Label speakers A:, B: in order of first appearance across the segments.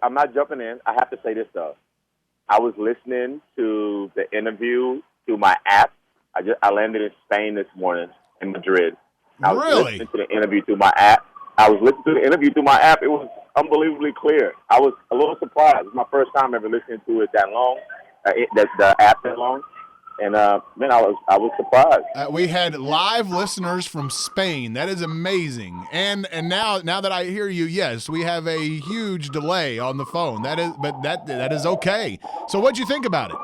A: I'm not jumping in. I have to say this, though. I was listening to the interview through my app. I landed in Spain this morning, in Madrid. I was
B: Really?
A: listening to the interview through my app. It was unbelievably clear. I was a little surprised. It's my first time ever listening to it that long, the app that long. And, man, I was surprised.
B: We had live listeners from Spain. That is amazing. And now that I hear you, yes, we have a huge delay on the phone. That is okay. So what'd you think about it?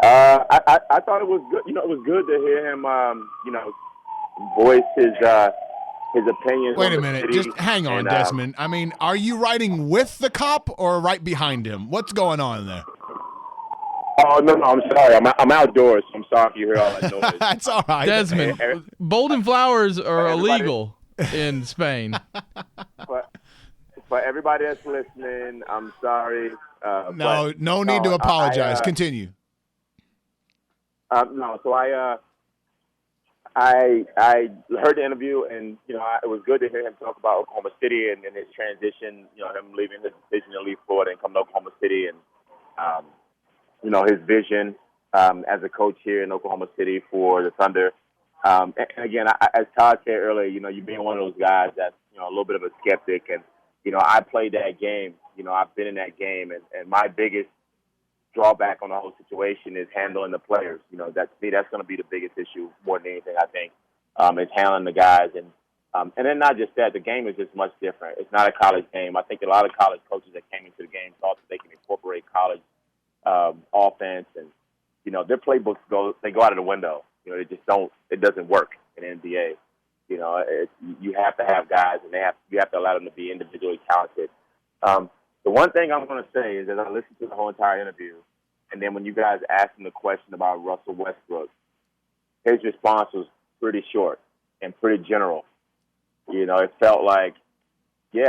A: I thought it was good. It was good to hear him, voice his opinions.
B: Wait
A: on
B: a
A: the
B: minute.
A: city.
B: Just hang on,
A: And,
B: Desmond. I mean, are you riding with the cop or right behind him? What's going on there?
A: Oh, no, I'm sorry. I'm outdoors, so I'm sorry if you hear all that noise.
B: That's all right.
C: Desmond, Bolden flowers are illegal in Spain.
A: For everybody that's listening, I'm sorry.
B: No need to apologize. Continue.
A: I heard the interview, and it was good to hear him talk about Oklahoma City and his transition. Him leaving his decision to leave Florida and come to Oklahoma City, and his vision as a coach here in Oklahoma City for the Thunder. And again, as Todd said earlier, you being one of those guys that's a little bit of a skeptic, and I played that game. I've been in that game, and my biggest drawback on the whole situation is handling the players. That's going to be the biggest issue more than anything. I think is handling the guys, and then not just that. The game is just much different. It's not a college game. I think a lot of college coaches that came into the game thought that they can incorporate college offense, and their playbooks go out of the window. They just don't. It doesn't work in the NBA. You have to have guys, and you have to allow them to be individually talented. The one thing I'm going to say is that I listened to the whole entire interview, and then when you guys asked him the question about Russell Westbrook, his response was pretty short and pretty general. It felt like, we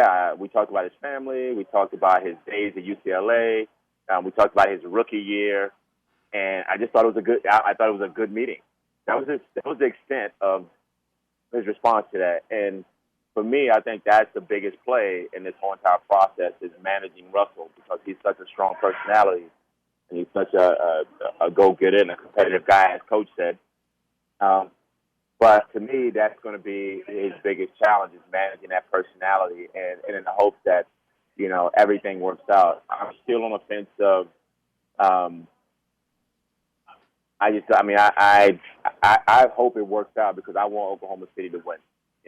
A: talked about his family, we talked about his days at UCLA, we talked about his rookie year, and I just thought it was a good meeting. That was the extent of his response to that. And for me, I think that's the biggest play in this whole entire process is managing Russell, because he's such a strong personality and he's such a go-getter and a competitive guy, as Coach said. But to me, that's going to be his biggest challenge is managing that personality and in the hopes that, everything works out. I'm still on the fence of I hope it works out because I want Oklahoma City to win.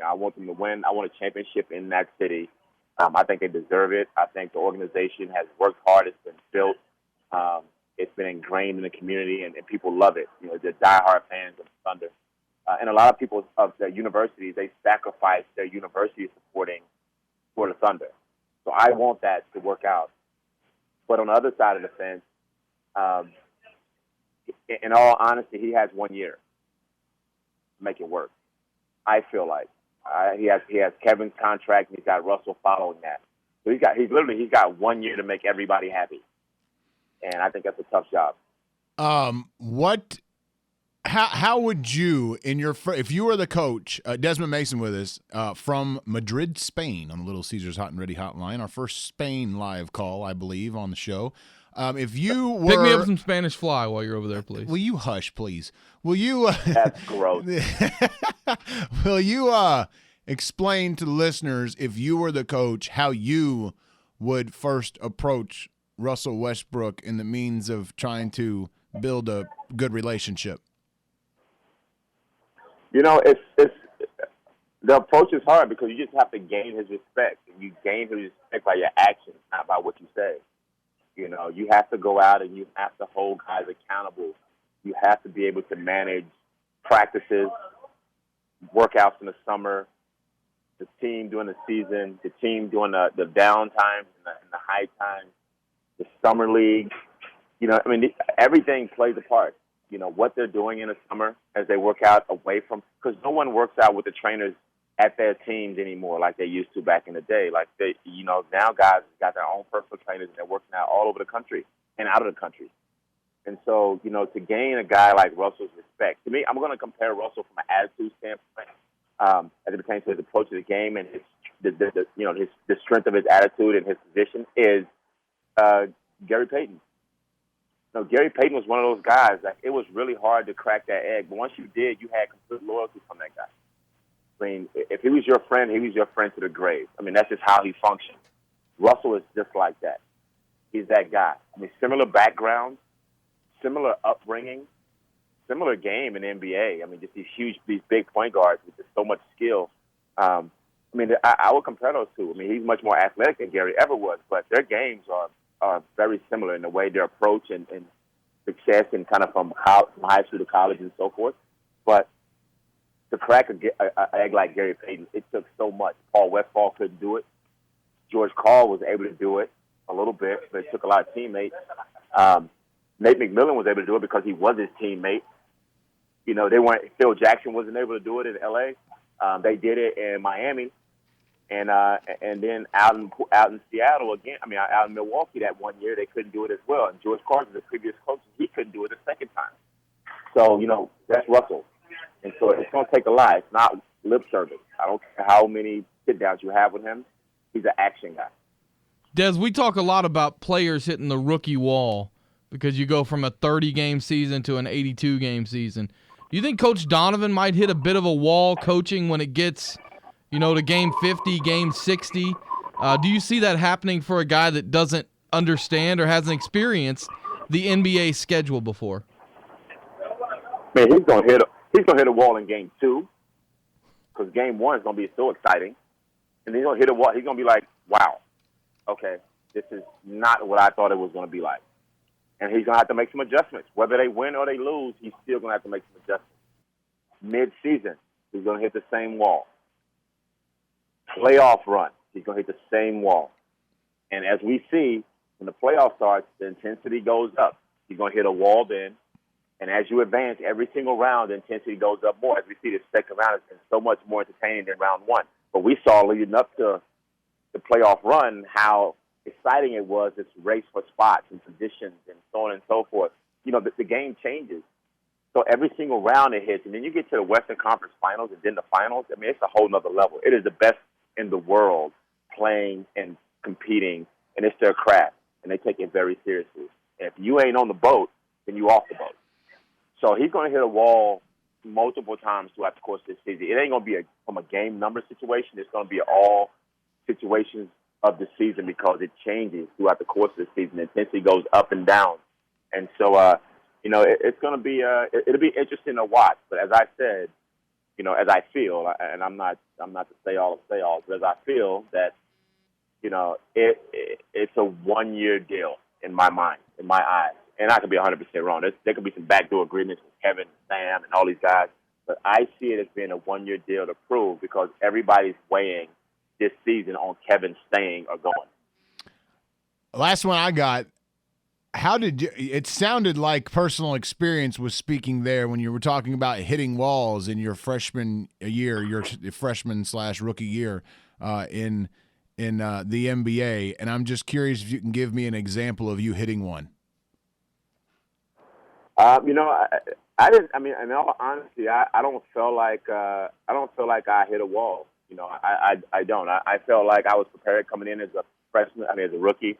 A: I want them to win. I want a championship in that city. I think they deserve it. I think the organization has worked hard. It's been built. It's been ingrained in the community, and people love it. They're diehard fans of Thunder. And a lot of people of the universities, they sacrifice their university supporting for the Thunder. So I want that to work out. But on the other side of the fence, in all honesty, he has 1 year to make it work. I feel like he has Kevin's contract, and he's got Russell following that. So he's got 1 year to make everybody happy, and I think that's a tough job.
B: How would you if you were the coach, Desmond Mason with us from Madrid, Spain, on the Little Caesars Hot and Ready Hotline, our first Spain live call, I believe, on the show. If you were
C: pick me up some Spanish fly while you're over there, please.
B: Will you hush, please? Will you?
A: That's gross.
B: Will you explain to the listeners, if you were the coach, how you would first approach Russell Westbrook in the means of trying to build a good relationship?
A: It's the approach is hard because you just have to gain his respect, and you gain his respect by your actions, not by what you say. You have to go out and you have to hold guys accountable. You have to be able to manage practices, workouts in the summer, the team during the season, the team during the down times and the high times, the summer league. Everything plays a part. What they're doing in the summer as they work out away from – because no one works out with the trainers at their teams anymore like they used to back in the day. Like, now guys got their own personal trainers and they're working out all over the country and out of the country. And so, to gain a guy like Russell's respect, to me, I'm going to compare Russell from an attitude standpoint as it pertains to his approach to the game and the strength of his attitude and his position is Gary Payton. Gary Payton was one of those guys that it was really hard to crack that egg, but once you did, you had complete loyalty from that guy. I mean, if he was your friend, he was your friend to the grave. I mean, that's just how he functioned. Russell is just like that. He's that guy. I mean, similar background, similar upbringing, similar game in the NBA. I mean, just these big point guards with just so much skill. I would compare those two. I mean, he's much more athletic than Gary ever was, but their games are very similar in the way their approach and success and kind of from high school to college and so forth. But to crack an egg like Gary Payton, it took so much. Paul Westphal couldn't do it. George Karl was able to do it a little bit, but it took a lot of teammates. Nate McMillan was able to do it because he was his teammate. Phil Jackson wasn't able to do it in L.A. They did it in Miami. And then out in Seattle again, out in Milwaukee that one year, they couldn't do it as well. And George Carlin, the previous coach, he couldn't do it a second time. So, that's Russell. And so it's going to take a lot. It's not lip service. I don't care how many sit-downs you have with him. He's an action guy.
C: Des, we talk a lot about players hitting the rookie wall because you go from a 30-game season to an 82-game season. Do you think Coach Donovan might hit a bit of a wall coaching when it gets – to game 50, game 60. Do you see that happening for a guy that doesn't understand or hasn't experienced the NBA schedule before?
A: Man, he's gonna hit a wall in game 2 because game 1 is gonna be so exciting, and he's gonna hit a wall. He's gonna be like, "Wow, okay, this is not what I thought it was gonna be like," and he's gonna have to make some adjustments. Whether they win or they lose, he's still gonna have to make some adjustments. Mid-season, he's gonna hit the same wall. Playoff run, he's going to hit the same wall. And as we see, when the playoff starts, the intensity goes up. He's going to hit a wall then. And as you advance, every single round, the intensity goes up more. As we see, the second round has been so much more entertaining than round 1. But we saw leading up to the playoff run how exciting it was, this race for spots and positions and so on and so forth. The game changes. So every single round it hits. And then you get to the Western Conference Finals and then the finals. I mean, it's a whole nother level. It is the best in the world playing and competing, and it's their craft, and they take it very seriously. And if you ain't on the boat, then you off the boat. So he's going to hit a wall multiple times throughout the course of this season. It ain't going to be from a game number situation. It's going to be all situations of the season because it changes throughout the course of the season. The intensity goes up and down. And so, it's going to be it'll be interesting to watch. But as I said, as I feel, and I'm not to say all, but as I feel that, it's a one-year deal in my mind, in my eyes. And I could be 100% wrong. There could be some backdoor agreements with Kevin, Sam, and all these guys. But I see it as being a one-year deal to prove because everybody's weighing this season on Kevin staying or going.
B: Last one I got. How did you? It sounded like personal experience was speaking there when you were talking about hitting walls in your freshman year, your freshman/rookie year in the NBA. And I'm just curious if you can give me an example of you hitting one.
A: I didn't. I mean, in all honesty, I don't feel like I hit a wall. I don't. I felt like I was prepared coming in as a freshman. As a rookie.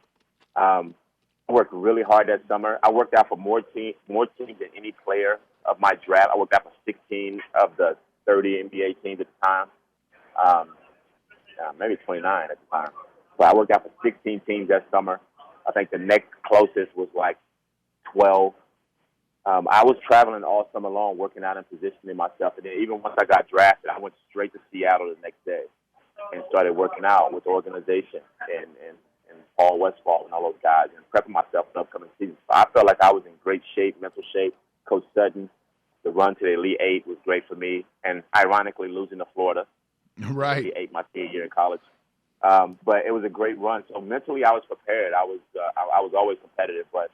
A: I worked really hard that summer. I worked out for more teams than any player of my draft. I worked out for 16 of the 30 NBA teams at the time, maybe 29 at the time. So I worked out for 16 teams that summer. I think the next closest was like 12. I was traveling all summer long, working out and positioning myself. And then even once I got drafted, I went straight to Seattle the next day and started working out with the organization and Paul Westphal and all those guys and prepping myself for the upcoming season. So I felt like I was in great shape, mental shape. Coach Sutton, the run to the Elite Eight was great for me. And ironically, losing to Florida.
B: Right.
A: Elite Eight my senior year in college. But it was a great run. So mentally I was prepared. I was always competitive. But,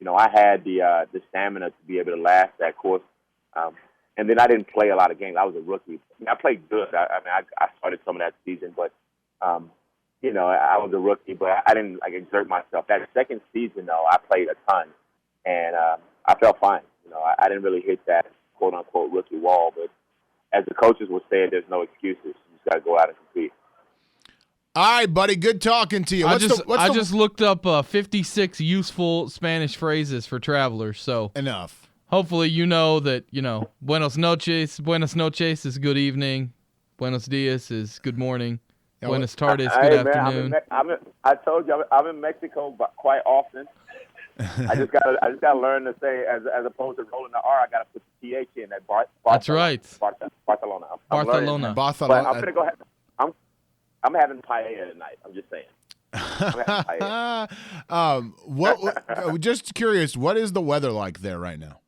A: I had the stamina to be able to last that course. And then I didn't play a lot of games. I was a rookie. I played good. I started some of that season. But, I was a rookie, but I didn't exert myself. That second season, though, I played a ton, and I felt fine. I didn't really hit that quote unquote rookie wall, but as the coaches will say, there's no excuses. You just got to go out and compete.
B: All right, buddy. Good talking to you.
C: I just looked up 56 useful Spanish phrases for travelers. So
B: enough.
C: Hopefully you know that, buenos noches is good evening. Buenos dias is good morning. Buenas tardes, good afternoon.
A: I told you I'm in Mexico quite often. I just gotta learn to say as opposed to rolling the R, I gotta put the TH in at
C: That's right.
A: Barcelona.
C: Barcelona.
A: But I'm gonna go ahead. I'm having paella tonight. I'm just saying. I'm having paella.
B: Just curious, what is the weather like there right now?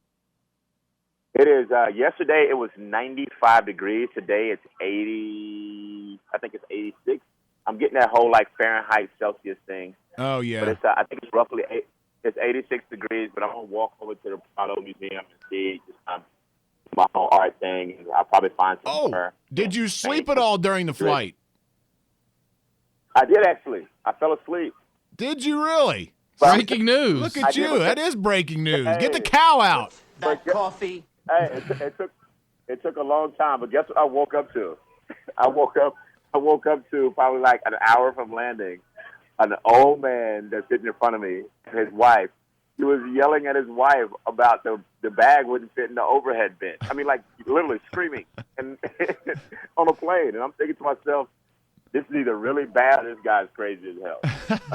A: It is. Yesterday it was 95 degrees. Today it's 80. I think it's 86. I'm getting that whole Fahrenheit Celsius thing.
B: Oh yeah.
A: But it's. I think it's roughly it's 86 degrees. But I'm gonna walk over to the Prado Museum and see just my whole art thing. And I'll probably find some.
B: Did you sleep at all during the flight?
A: I did actually. I fell asleep.
B: Did you really?
C: Breaking news.
B: Look at you. That is breaking news. Get the cow out.
D: That coffee.
A: Hey, it took a long time, but guess what I woke up to? I woke up to probably an hour from landing. An old man that's sitting in front of me, his wife. He was yelling at his wife about the bag wouldn't fit in the overhead bin. I mean, literally screaming and on a plane. And I'm thinking to myself, this is either really bad or this guy's crazy as hell.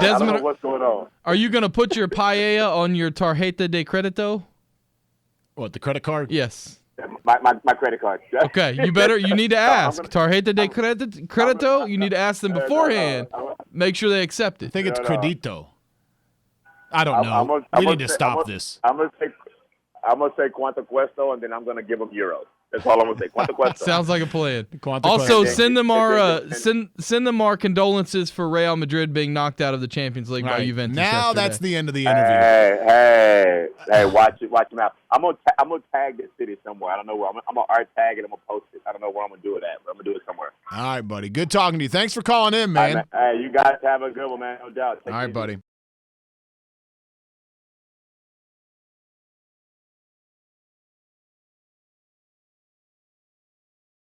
C: Desmond,
A: I don't know what's going on.
C: Are you going to put your paella on your tarjeta de credito?
B: What, the credit card?
C: Yes.
A: My credit card.
C: Okay, you need to ask. Tarjeta de credito, you need to ask them beforehand. Make sure they accept it.
B: I think it's credito. I don't know. We need to stop this.
A: I'm gonna say cuánto cuesta, and then I'm gonna give them euros. That's all I'm gonna say. Cuánto cuesta.
C: Sounds like a plan. Also, send them our condolences for Real Madrid being knocked out of the Champions League by Juventus.
B: Now that's the end of the interview.
A: Hey! Watch them out. I'm gonna tag this city somewhere. I don't know where. I'm gonna art tag it. I'm gonna post it. I don't know where I'm gonna do it at, but I'm gonna do it somewhere.
B: All right, buddy. Good talking to you. Thanks for calling in, man.
A: Hey, you guys have a good one, man. No doubt.
B: All right, buddy.